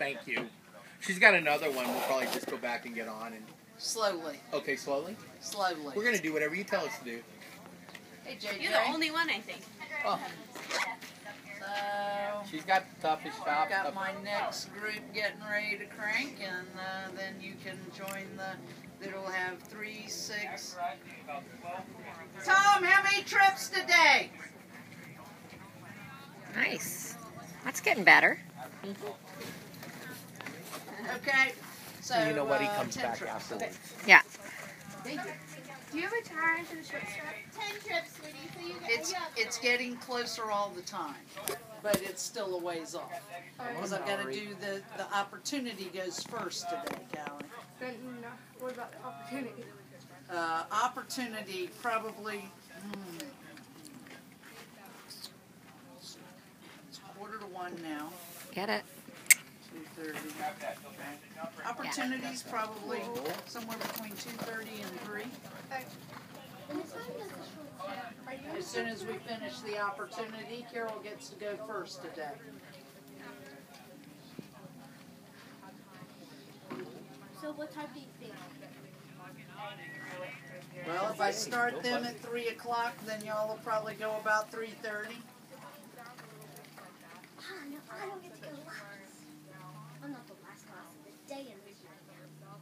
Thank you. She's got another one. We'll probably just go back and get on. And Slowly. Okay, slowly? Slowly. We're going to do whatever you tell us to do. Hey, JJ. You're the only one, I think. Oh. So, She's got the toughest job. got my next group getting ready to crank, and then you can join the, it'll have 3, 6. Tom, how many trips today? Nice. That's getting better. Okay. So, you know what? He comes 10 back trips. afterwards. Yeah. Thank you. Do you have a time for the short strap? 10 trips, sweetie. So you It's getting closer all the time, but it's still a ways off. Because I've got to do the opportunity goes first today, Callie. Then, no. What about the opportunity? Opportunity probably. It's 1:45 now. Get it? 2:30. Okay. Opportunities probably somewhere between 2:30 and 3. As soon as we finish the opportunity, Carol gets to go first today. So what time do you think? Well, if I start them at 3 o'clock, then y'all will probably go about 3:30. No, I don't get to go last. I'm not the last class of the day in this right now.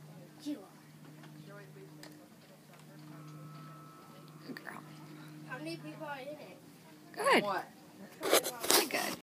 You are. Good girl. How many people are in it? Good. What? Very good.